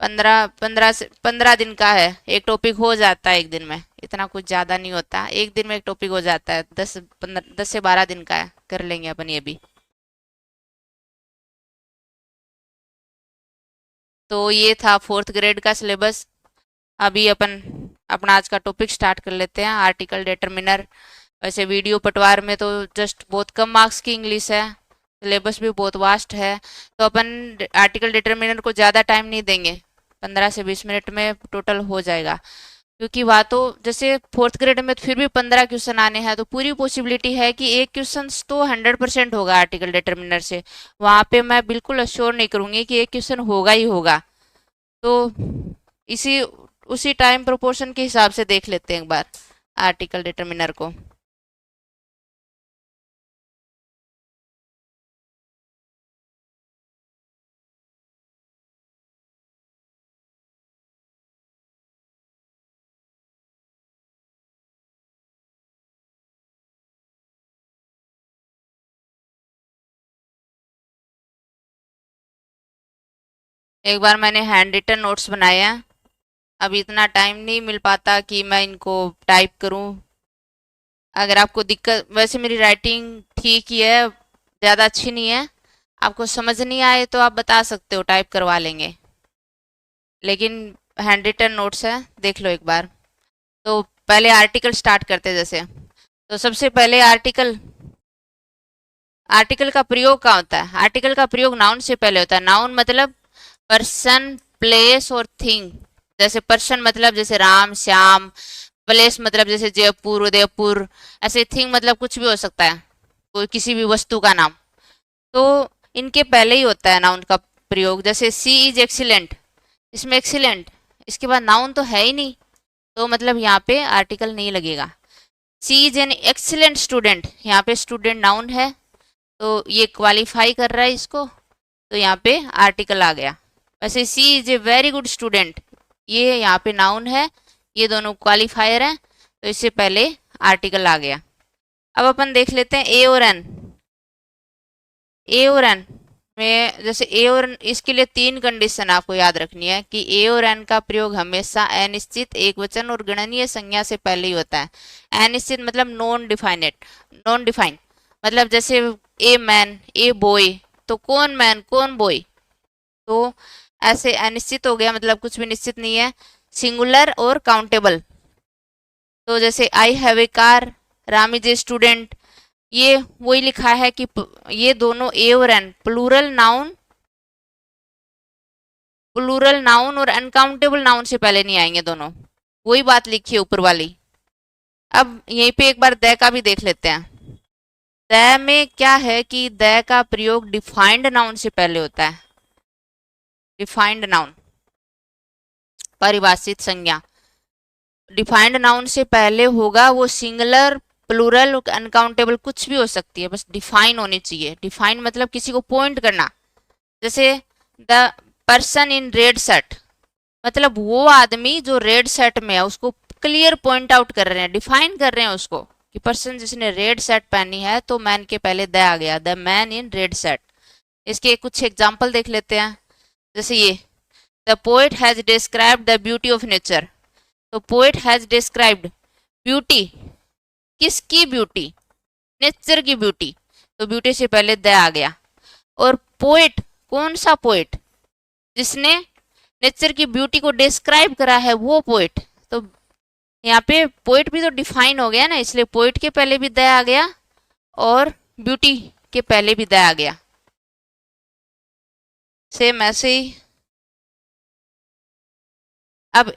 15 दिन का है, एक टॉपिक हो जाता है एक दिन में, इतना कुछ ज़्यादा नहीं होता, एक दिन में एक टॉपिक हो जाता है। 10 से 12 दिन का है, कर लेंगे अपन ये भी। तो ये था 4th ग्रेड का सिलेबस। अभी अपन अपना आज का टॉपिक स्टार्ट कर लेते हैं, आर्टिकल डिटरमिनर। वैसे वीडियो पटवार में तो जस्ट बहुत कम मार्क्स की इंग्लिश है, सिलेबस भी बहुत वास्ट है, तो अपन आर्टिकल डिटरमिनर को ज़्यादा टाइम नहीं देंगे, 15 से 20 मिनट में टोटल हो जाएगा। क्योंकि वहाँ तो जैसे 4th ग्रेड में तो फिर भी 15 क्वेश्चन आने हैं, तो पूरी पॉसिबिलिटी है कि एक क्वेश्चन तो 100% होगा आर्टिकल डिटरमिनर से। वहाँ पे मैं बिल्कुल अश्योर नहीं करूँगी कि एक क्वेश्चन होगा ही होगा। तो इसी उसी टाइम प्रोपोर्शन के हिसाब से देख लेते हैं एक बार आर्टिकल डिटरमिनर को। एक बार मैंने हैंड रिटन नोट्स बनाए हैं, अभी इतना टाइम नहीं मिल पाता कि मैं इनको टाइप करूं। अगर आपको दिक्कत, वैसे मेरी राइटिंग ठीक ही है, ज़्यादा अच्छी नहीं है, आपको समझ नहीं आए तो आप बता सकते हो, टाइप करवा लेंगे। लेकिन हैंड रिटन नोट्स है, देख लो एक बार। तो पहले आर्टिकल स्टार्ट करते हैं। जैसे तो सबसे पहले आर्टिकल आर्टिकल का प्रयोग क्या होता है? आर्टिकल का प्रयोग नाउन से पहले होता है। नाउन मतलब पर्सन, प्लेस और थिंग। जैसे पर्सन मतलब जैसे राम श्याम, प्लेस मतलब जैसे जयपुर उदयपुर, ऐसे थिंग मतलब कुछ भी हो सकता है, कोई किसी भी वस्तु का नाम। तो इनके पहले ही होता है नाउन का प्रयोग। जैसे सी इज एक्सीलेंट, इसमें एक्सीलेंट, इसके बाद नाउन तो है ही नहीं, तो मतलब यहाँ पे आर्टिकल नहीं लगेगा। सी इज एन एक्सीलेंट स्टूडेंट, यहाँ पे स्टूडेंट नाउन है, तो ये क्वालिफाई कर रहा है इसको, तो यहाँ पे आर्टिकल आ गया। वैसे she is a very good student, ये यहाँ पे नाउन है, ये दोनों क्वालिफायर हैं, तो इससे पहले आर्टिकल आ गया। अब अपन देख लेते हैं ए और एन। ए और एन में जैसे ए और इसके लिए 3 कंडीशन आपको याद रखनी है कि ए और एन का प्रयोग हमेशा अनिश्चित, एक वचन और गणनीय संज्ञा से पहले ही होता है। अनिश्चित मतलब नॉन डिफाइंड, मतलब जैसे ए मैन ए बॉय, तो कौन मैन कौन बॉय, तो ऐसे अनिश्चित हो गया, मतलब कुछ भी निश्चित नहीं है। सिंगुलर और काउंटेबल, तो जैसे आई have A car, Ram is a student, ये वही लिखा है कि ये दोनों ए और एन प्लूरल नाउन और अनकाउंटेबल नाउन से पहले नहीं आएंगे दोनों, वही बात लिखी है ऊपर वाली। अब यहीं पे एक बार द का भी देख लेते हैं। द में क्या है कि द का प्रयोग डिफाइंड नाउन से पहले होता है। डिफाइंड नाउन, परिभाषित संज्ञा, डिफाइंड नाउन से पहले होगा, वो सिंगुलर प्लूरल अनकाउंटेबल कुछ भी हो सकती है, बस डिफाइन होनी चाहिए। डिफाइन मतलब किसी को पॉइंट करना। जैसे the person in red shirt, मतलब वो आदमी जो रेड शर्ट में है उसको क्लियर पॉइंट आउट कर रहे हैं, डिफाइन कर रहे हैं उसको कि पर्सन जिसने रेड शर्ट पहनी है, तो मैन के पहले द आ गया, the man in red shirt. इसके कुछ एग्जाम्पल देख लेते हैं। जैसे ये, the poet has described the beauty of nature. तो पोएट हैज डिस्क्राइब्ड ब्यूटी, किसकी ब्यूटी? नेचर की ब्यूटी। तो ब्यूटी से पहले द आ गया। और पोएट, कौन सा पोएट? जिसने नेचर की ब्यूटी को डिस्क्राइब करा है, वो पोएट। तो यहाँ पे पोएट भी तो डिफाइन हो गया ना, इसलिए पोएट के पहले भी द आ गया और ब्यूटी के पहले भी द आ गया। सेम ऐसे ही अब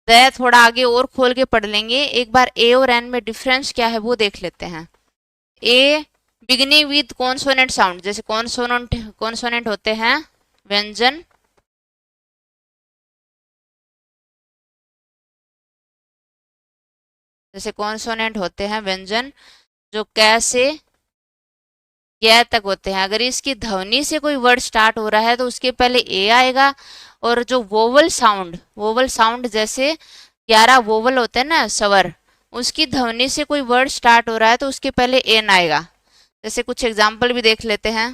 द थोड़ा आगे और खोल के पढ़ लेंगे। एक बार ए और एन में डिफरेंस क्या है वो देख लेते हैं। ए बिगिनिंग विद कॉन्सोनेंट साउंड, जैसे कॉन्सोनेंट होते हैं व्यंजन, जैसे कॉन्सोनेंट होते हैं व्यंजन जो कै से य तक होते हैं। अगर इसकी ध्वनि से कोई वर्ड स्टार्ट हो रहा है तो उसके पहले ए आएगा। और जो वोवल साउंड जैसे 11 वोवल होते हैं ना, स्वर, उसकी ध्वनि से कोई वर्ड स्टार्ट हो रहा है तो उसके पहले एन आएगा। जैसे कुछ एग्जाम्पल भी देख लेते हैं।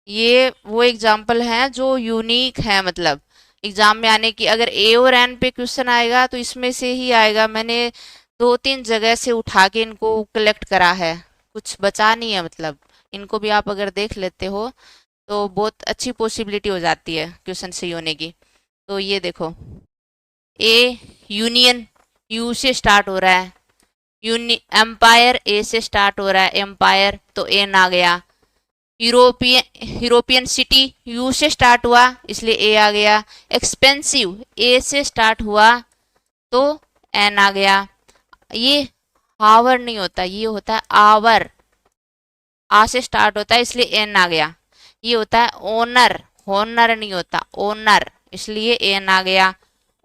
ये वो एग्जाम्पल हैं जो यूनिक है, मतलब एग्जाम में आने की। अगर ए और एन पे क्वेश्चन आएगा तो इसमें से ही आएगा। मैंने 2-3 जगह से उठा के इनको कलेक्ट करा है, कुछ बचा नहीं है। मतलब इनको भी आप अगर देख लेते हो तो बहुत अच्छी पॉसिबिलिटी हो जाती है क्वेश्चन सही होने की। तो ये देखो, ए यूनियन, यू से स्टार्ट हो रहा है। एम्पायर, ए से स्टार्ट हो रहा है, एम्पायर, तो एन आ गया। यूरोपियन सिटी, यू से स्टार्ट हुआ इसलिए ए आ गया। एक्सपेंसिव, ए से स्टार्ट हुआ तो एन आ गया। ये हावर नहीं होता, ये होता है आवर, आ से स्टार्ट होता है इसलिए एन आ गया। ये होता है ओनर, होनर नहीं होता, ओनर, इसलिए एन आ गया।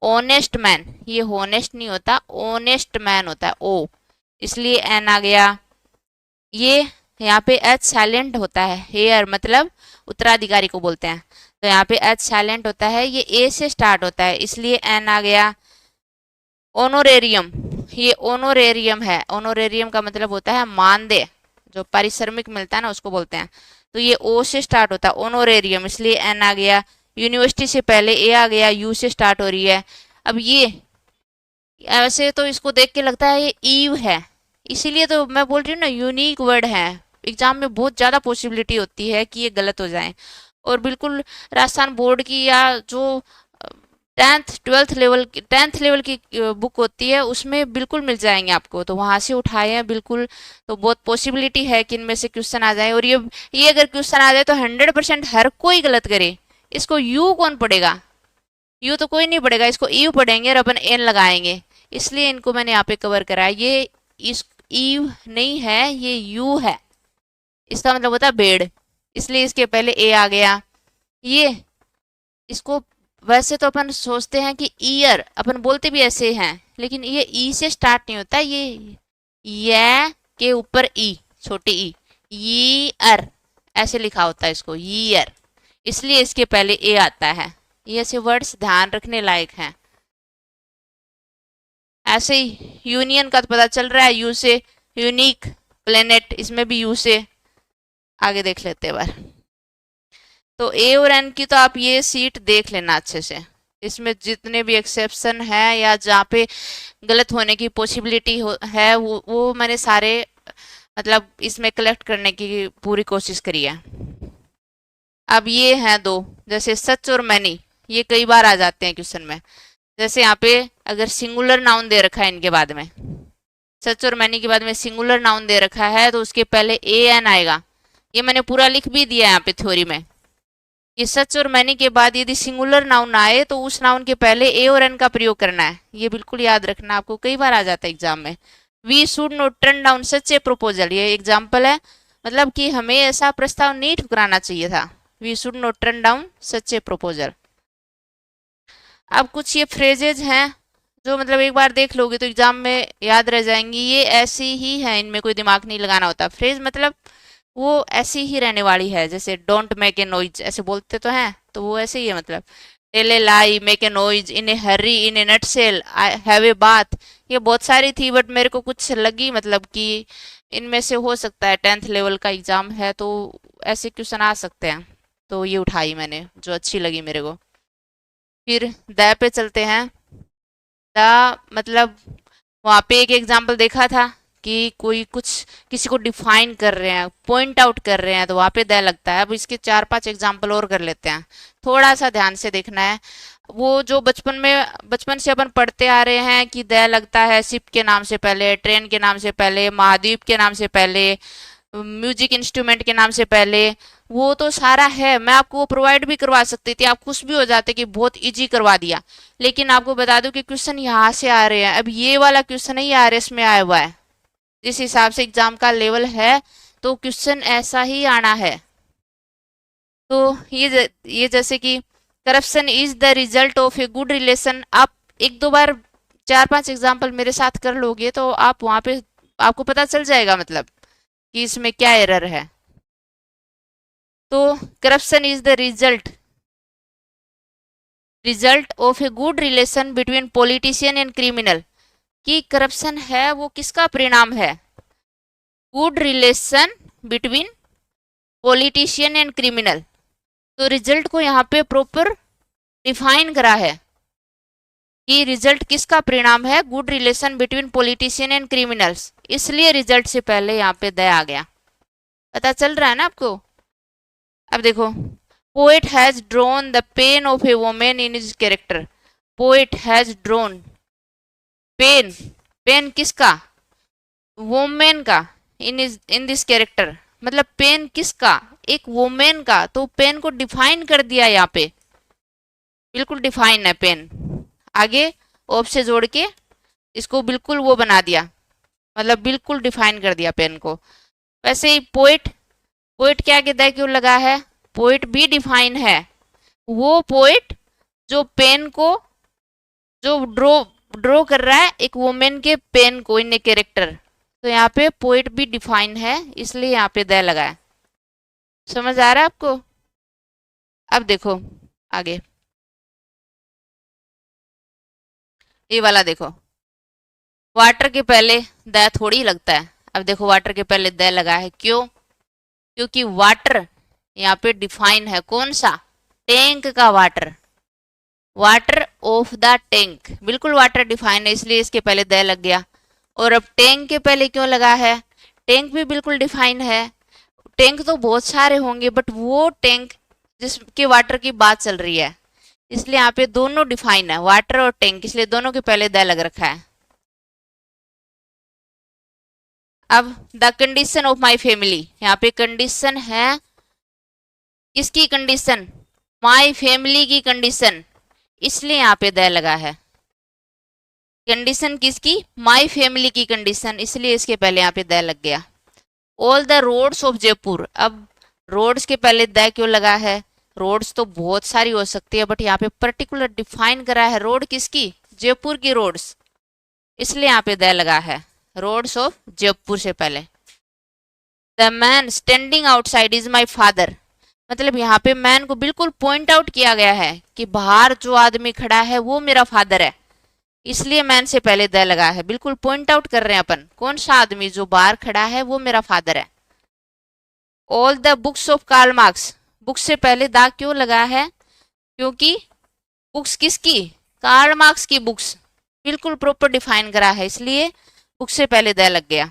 ऑनेस्ट मैन, ये होनेस्ट नहीं होता, ऑनेस्ट मैन होता है, ओ, इसलिए एन आ गया। ये यहाँ पे एच साइलेंट होता है, हेयर मतलब उत्तराधिकारी को बोलते हैं, तो यहाँ पे एच साइलेंट होता है। ये ए से स्टार्ट होता है इसलिए एन आ गया। ऑनोरेरियम, ये ऑनोरेरियम है, ऑनोरेरियम का मतलब होता है मानदेय, जो पारिश्रमिक मिलता है ना उसको बोलते हैं। तो ये ओ से स्टार्ट होता है ऑनोरेरियम, इसलिए एन आ गया। यूनिवर्सिटी से पहले ए आ गया, यू से स्टार्ट हो रही है। अब ये ऐसे तो इसको देख के लगता है ये ईव है, इसीलिए तो मैं बोल रही हूँ ना, यूनिक वर्ड है। एग्जाम में बहुत ज़्यादा पॉसिबिलिटी होती है कि ये गलत हो जाए। और बिल्कुल राजस्थान बोर्ड की या जो 10th लेवल की बुक होती है उसमें बिल्कुल मिल जाएंगे आपको, तो वहाँ से उठाए हैं बिल्कुल। तो बहुत पॉसिबिलिटी है कि इनमें से क्वेश्चन आ जाए। और ये अगर क्वेश्चन आ जाए तो 100% हर कोई गलत करे। इसको यू कौन पढ़ेगा? यू तो कोई नहीं पढ़ेगा, इसको यू पढ़ेंगे और अपन एन लगाएंगे, इसलिए इनको मैंने यहाँ पे कवर करा है। ये इस ईव नहीं है, ये यू है, इसका मतलब होता है बेड़, इसलिए इसके पहले ए आ गया। ये इसको वैसे तो अपन सोचते हैं कि ईयर, अपन बोलते भी ऐसे हैं, लेकिन ये ई से स्टार्ट नहीं होता, ये के ऊपर ई, छोटी ई, ईयर ऐसे लिखा होता है इसको, ईयर, इसलिए इसके पहले ए आता है। ये ऐसे वर्ड्स ध्यान रखने लायक हैं। ऐसे ही यूनियन का तो पता चल रहा है, यू से। यूनिक, प्लेनेट, इसमें भी यू से। आगे देख लेते हैं बार। तो ए और एन की तो आप ये सीट देख लेना अच्छे से, इसमें जितने भी एक्सेप्शन है या जहाँ पे गलत होने की पॉसिबिलिटी है वो मैंने सारे मतलब इसमें कलेक्ट करने की पूरी कोशिश करी है। अब ये हैं दो, जैसे सच और मैनी, ये कई बार आ जाते हैं क्वेश्चन में। जैसे यहाँ पे अगर सिंगुलर नाउन दे रखा है इनके बाद में, सच और मैनी के बाद में सिंगुलर नाउन दे रखा है तो उसके पहले ए एन आएगा। ये मैंने पूरा लिख भी दिया है यहाँ पे थ्योरी में। ये सच और मैनी के बाद यदि सिंगुलर नाउन आए तो उस नाउन के पहले ए और एन का प्रयोग करना है, ये बिल्कुल याद रखना, आपको कई बार आ जाता है एग्जाम में। We should not turn down such a proposal, ये एग्जाम्पल है, मतलब कि हमें ऐसा प्रस्ताव नहीं ठुकराना चाहिए था। We should not turn down such a proposal. अब कुछ ये फ्रेजेज हैं जो मतलब एक बार देख लोगे तो एग्जाम में याद रह जाएंगी। ये ऐसी ही है, इनमें कोई दिमाग नहीं लगाना होता। फ्रेज मतलब वो ऐसी ही रहने वाली है, जैसे डोंट मेक ए नॉइज ऐसे बोलते तो हैं, तो वो ऐसे ही है। मतलब tell a lie, make a noise, in a hurry, in a nutshell, I have a bath. ये बहुत सारी थी बट मेरे को कुछ लगी मतलब कि इनमें से हो सकता है 10th लेवल का एग्जाम है तो ऐसे क्वेश्चन आ सकते हैं, तो ये उठाई मैंने जो अच्छी लगी मेरे को। फिर द पे चलते हैं। द मतलब वहाँ पे एक एग्जाम्पल देखा था कि कोई कुछ किसी को डिफाइन कर रहे हैं, पॉइंट आउट कर रहे हैं, तो वहाँ पे द लगता है। अब इसके 4-5 एग्जाम्पल और कर लेते हैं, थोड़ा सा ध्यान से देखना है। वो जो बचपन से अपन पढ़ते आ रहे हैं कि द लगता है शिप के नाम से पहले, ट्रेन के नाम से पहले, महाद्वीप के नाम से पहले, म्यूजिक इंस्ट्रूमेंट के नाम से पहले, वो तो सारा है। मैं आपको वो प्रोवाइड भी करवा सकती थी, आप खुश भी हो जाते कि बहुत इजी करवा दिया। लेकिन आपको बता दूं कि क्वेश्चन यहाँ से आ रहे हैं। अब ये वाला क्वेश्चन ही आरएस में आया हुआ है, जिस हिसाब से एग्जाम का लेवल है तो क्वेश्चन ऐसा ही आना है। तो ये जैसे कि corruption is the result of a good relation. आप एक दो बार 4-5 एग्जाम्पल मेरे साथ कर लोगे तो आप वहां पे आपको पता चल जाएगा मतलब कि इसमें क्या एरर है। तो corruption is the result of a good relation between politician and criminal. कि करप्शन है वो किसका परिणाम है? Good relation between politician and criminal. तो रिजल्ट को यहाँ पे प्रॉपर डिफाइन करा है कि रिजल्ट किसका परिणाम है? Good relation between politician and criminals. इसलिए रिजल्ट से पहले यहाँ पे द आ गया। पता चल रहा है ना आपको? अब देखो, poet has drawn the pain of a women in his character. Poet has drawn pain, pain किसका? वोमेन का, इन दिस कैरेक्टर। मतलब पेन किसका? एक वोमेन का। तो पेन को डिफाइन कर दिया यहाँ पे, बिल्कुल डिफाइन है पेन। आगे ऑफ से जोड़ के इसको बिल्कुल वो बना दिया, मतलब बिल्कुल डिफाइन कर दिया पेन को। वैसे ही पोएट, पोएट क्या कहता है क्यों लगा है? पोएट भी डिफाइन है। वो पोएट जो पेन को जो ड्रॉ कर रहा है एक वुमेन के पेन को इन ए कैरेक्टर। तो यहाँ पे पोएट भी डिफाइन है, इसलिए यहाँ पे द लगा है। समझ आ रहा है आपको? अब देखो आगे, ये वाला देखो, वाटर के पहले द थोड़ी लगता है। अब देखो वाटर के पहले द लगा है, क्यों? क्योंकि वाटर यहाँ पे डिफाइन है। कौन सा? टैंक का water, water of the tank. बिल्कुल वाटर डिफाइन है, इसलिए इसके पहले द लग गया। और अब टैंक के पहले क्यों लगा है? टैंक भी बिल्कुल डिफाइन है। टैंक तो बहुत सारे होंगे बट वो टैंक जिसके वाटर की बात चल रही है, इसलिए यहाँ पे दोनों डिफाइन है, वाटर और टैंक, इसलिए दोनों के पहले द लग रखा है। अब the condition of my family, यहाँ पे कंडीशन है। किसकी कंडीशन? माई फैमिली की कंडीशन, इसलिए यहाँ पे द लगा है। कंडीशन किसकी? माई फैमिली की कंडीशन, इसलिए इसके पहले यहाँ पे द लग गया। All the roads of Jaipur. अब रोड्स के पहले द क्यों लगा है? रोड्स तो बहुत सारी हो सकती है बट यहाँ पे पर्टिकुलर डिफाइन करा है रोड किसकी? जयपुर की रोड्स, इसलिए यहाँ पे द लगा है। रोड्स ऑफ जयपुर से पहले। The man standing outside is my father. मतलब यहाँ पे मैन को बिल्कुल पॉइंट आउट किया गया है कि बाहर जो आदमी खड़ा है वो मेरा फादर है, इसलिए मैन से पहले द लगा है। बिल्कुल पॉइंट आउट कर रहे हैं अपन, कौन सा आदमी जो बाहर खड़ा है वो मेरा फादर है। All the books of Karl Marx. Books से पहले द क्यों लगा है? क्योंकि बुक्स किसकी? कार्ल मार्क्स की बुक्स, बिल्कुल प्रॉपर डिफाइन करा है, इसलिए बुक्स से पहले द लग गया।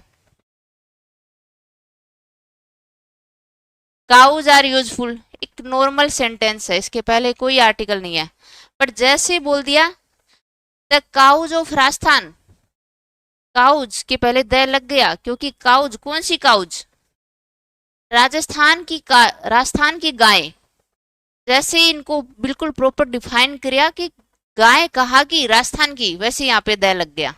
काउज आर यूजफुल, एक नॉर्मल सेंटेंस है, इसके पहले कोई आर्टिकल नहीं है, बट जैसे ही बोल दिया the cows of Rajasthan, cows के पहले द लग गया। क्योंकि काउज, कौन सी काउज? राजस्थान की गाय। जैसे ही इनको बिल्कुल प्रॉपर डिफाइन किया कि गाय कहाँ की? राजस्थान की, वैसे यहाँ पे द लग गया।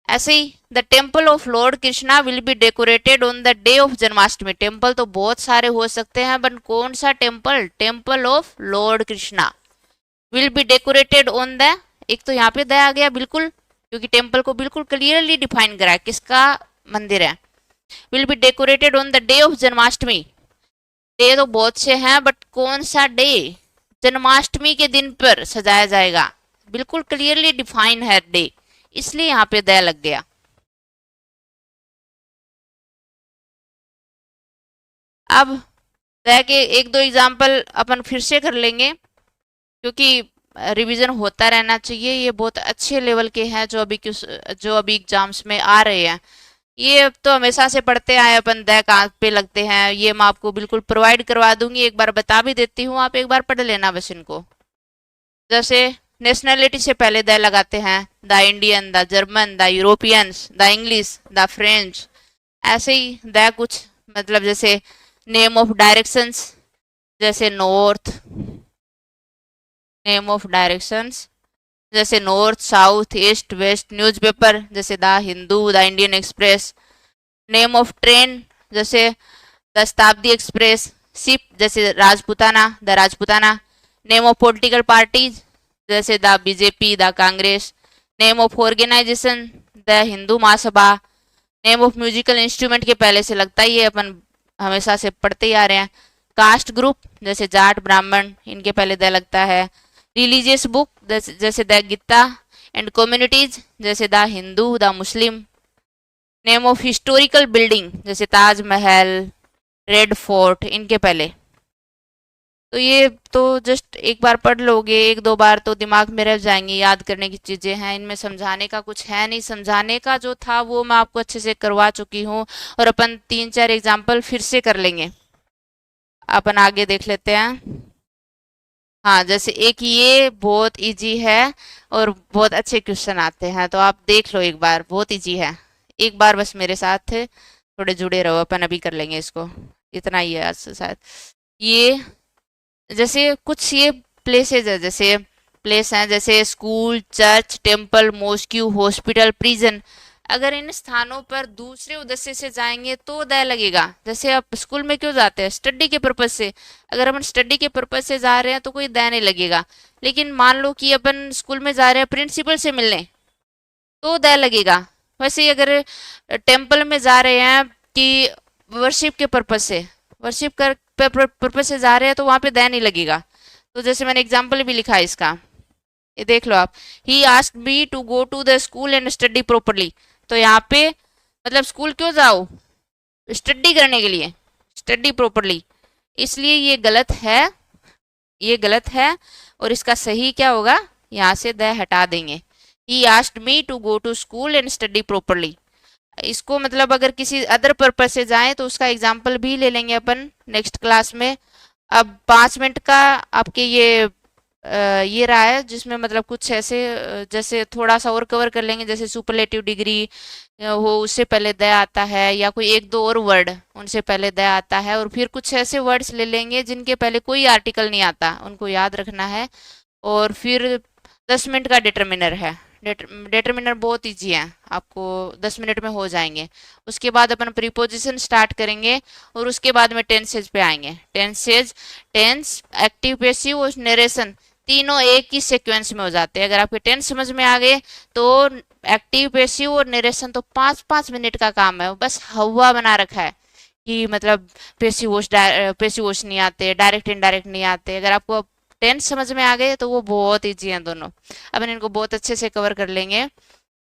ऐसे ही the temple of lord Krishna will be decorated on the day of Janmashtami. Temple तो बहुत सारे हो सकते हैं बट कौन सा temple? Temple of lord Krishna will be decorated on the, एक तो यहाँ पे द आ गया बिल्कुल, क्योंकि टेम्पल को बिल्कुल क्लियरली डिफाइन करा है किसका मंदिर है। Will be decorated on the day of Janmashtami. Day तो बहुत से हैं बट कौन सा डे? जन्माष्टमी के दिन पर सजाया जाएगा। बिल्कुल क्लियरली डिफाइन है डे, इसलिए यहाँ पे द लग गया। अब द के एक दो एग्जाम्पल अपन फिर से कर लेंगे, क्योंकि रिवीजन होता रहना चाहिए। ये बहुत अच्छे लेवल के हैं जो अभी एग्जाम्स में आ रहे हैं। ये अब तो हमेशा से पढ़ते आए अपन, द कहाँ पे लगते हैं ये मैं आपको बिल्कुल प्रोवाइड करवा दूंगी, एक बार बता भी देती हूँ, आप एक बार पढ़ लेना बस इनको। जैसे नेशनैलिटी से पहले द लगाते हैं, the Indian, the German, the Europeans, the English, the French. ऐसे ही द कुछ मतलब जैसे नेम ऑफ डायरेक्शंस, जैसे नॉर्थ, नेम ऑफ डायरेक्शंस जैसे north, south, east, west. Newspaper जैसे the Hindu, the Indian Express. Name of train जैसे द शताब्दी एक्सप्रेस। शिप जैसे Rajputana, the Rajputana. Name of political parties जैसे the BJP, the Congress. Name of organisation the Hindu Mahasabha. Name of musical instrument के पहले से लगता ही है, अपन हमेशा से पढ़ते ही आ रहे हैं। कास्ट ग्रुप जैसे जाट, ब्राह्मण, इनके पहले द लगता है। रिलीजियस बुक जैसे द गीता एंड कम्युनिटीज जैसे the Hindu, the Muslim. Name of historical building जैसे ताजमहल, रेड फोर्ट, इनके पहले। तो ये तो जस्ट एक बार पढ़ लोगे, एक दो बार तो दिमाग में रह जाएंगी, याद करने की चीजें हैं, इनमें समझाने का कुछ है नहीं। समझाने का जो था वो मैं आपको अच्छे से करवा चुकी हूँ, और अपन तीन चार एग्जाम्पल फिर से कर लेंगे। अपन आगे देख लेते हैं। हाँ, जैसे एक ये बहुत इजी है और बहुत अच्छे क्वेश्चन आते हैं, तो आप देख लो एक बार, बहुत इजी है। एक बार बस मेरे साथ थोड़े जुड़े रहो, अपन अभी कर लेंगे इसको। इतना ही है आज से शायद। ये जैसे कुछ ये प्लेसेस है, जैसे प्लेस हैं जैसे school, church, temple, mosque, hospital, prison. अगर इन स्थानों पर दूसरे उद्देश्य से जाएंगे तो द लगेगा। जैसे आप स्कूल में क्यों जाते हैं? स्टडी के पर्पज से। अगर अपन स्टडी के पर्पज से जा रहे हैं तो कोई द नहीं लगेगा। लेकिन मान लो कि अपन स्कूल में जा रहे हैं प्रिंसिपल से मिलने, तो द लगेगा। वैसे ही अगर टेम्पल में जा रहे हैं कि वर्शिप के पर्पज से, वर्शिप कर पर्पज से जा रहे हैं, तो वहां पे द नहीं लगेगा। तो जैसे मैंने एग्जाम्पल भी लिखा है इसका, ये देख लो आप। He asked me to go to the school and study properly. तो यहाँ पे मतलब स्कूल क्यों जाओ? स्टडी करने के लिए, स्टडी प्रॉपरली। इसलिए ये गलत है, ये गलत है। और इसका सही क्या होगा? यहाँ से द हटा देंगे। He asked me to go to school and study properly. इसको मतलब अगर किसी अदर पर्पज से जाएं तो उसका एग्जाम्पल भी ले लेंगे अपन नेक्स्ट क्लास में। अब 5 मिनट का आपके ये रहा है, जिसमें मतलब कुछ ऐसे जैसे थोड़ा सा और कवर कर लेंगे, जैसे सुपरलेटिव डिग्री हो उससे पहले द आता है, या कोई एक दो और वर्ड उनसे पहले द आता है, और फिर कुछ ऐसे वर्ड्स ले लेंगे जिनके पहले कोई आर्टिकल नहीं आता, उनको याद रखना है। और फिर 10 मिनट का डिटर्मिनर है। डिटर्मिनर बहुत ईजी है, आपको 10 मिनट में हो जाएंगे। उसके बाद अपन प्रीपोजिशन स्टार्ट करेंगे, और उसके बाद में टेंसेज पे आएंगे। टेंसेज, टेंस, एक्टिव, पैसिव और नरेशन, तीनों एक ही सीक्वेंस में हो जाते हैं। अगर आपके टेंस समझ में आ गए तो एक्टिव, पैसिव और नरेशन तो 5-5 मिनट का काम है, बस हवा बना रखा है कि मतलब पैसिव वॉइस नहीं आते, डायरेक्ट इनडायरेक्ट नहीं आते। अगर आपको टेंस समझ में आ गए तो वो बहुत ईजी हैं दोनों। अपन इनको बहुत अच्छे से कवर कर लेंगे,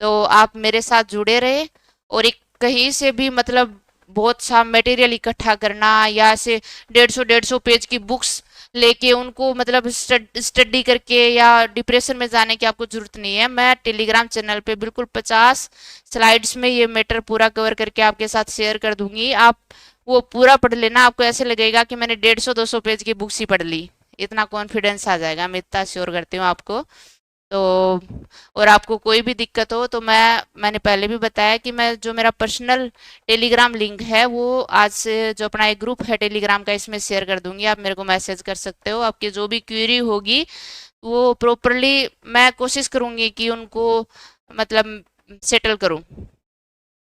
तो आप मेरे साथ जुड़े रहे। और एक कहीं से भी मतलब बहुत सा मटेरियल इकट्ठा करना, या ऐसे 150-150 पेज की बुक्स लेके उनको मतलब स्टडी करके या डिप्रेशन में जाने की आपको जरूरत नहीं है। मैं टेलीग्राम चैनल पे बिल्कुल 50 स्लाइड्स में ये मैटर पूरा कवर करके आपके साथ शेयर कर दूंगी। आप वो पूरा पढ़ लेना, आपको ऐसे लगेगा कि मैंने 150-200 पेज की बुक्स ही पढ़ ली, इतना कॉन्फिडेंस आ जाएगा, मैं इतना श्योर करती हूँ आपको। तो और आपको कोई भी दिक्कत हो तो मैंने पहले भी बताया कि मैं जो मेरा पर्सनल टेलीग्राम लिंक है वो आज से जो अपना एक ग्रुप है टेलीग्राम का, इसमें शेयर कर दूंगी। आप मेरे को मैसेज कर सकते हो, आपकी जो भी क्वेरी होगी वो प्रॉपरली मैं कोशिश करूंगी कि उनको मतलब सेटल करूं।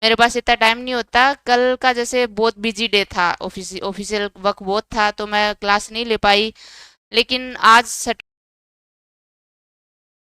मेरे पास इतना टाइम नहीं होता। कल का जैसे बहुत बिजी डे था, ऑफिशियल वर्क बहुत था, तो मैं क्लास नहीं ले पाई। लेकिन आज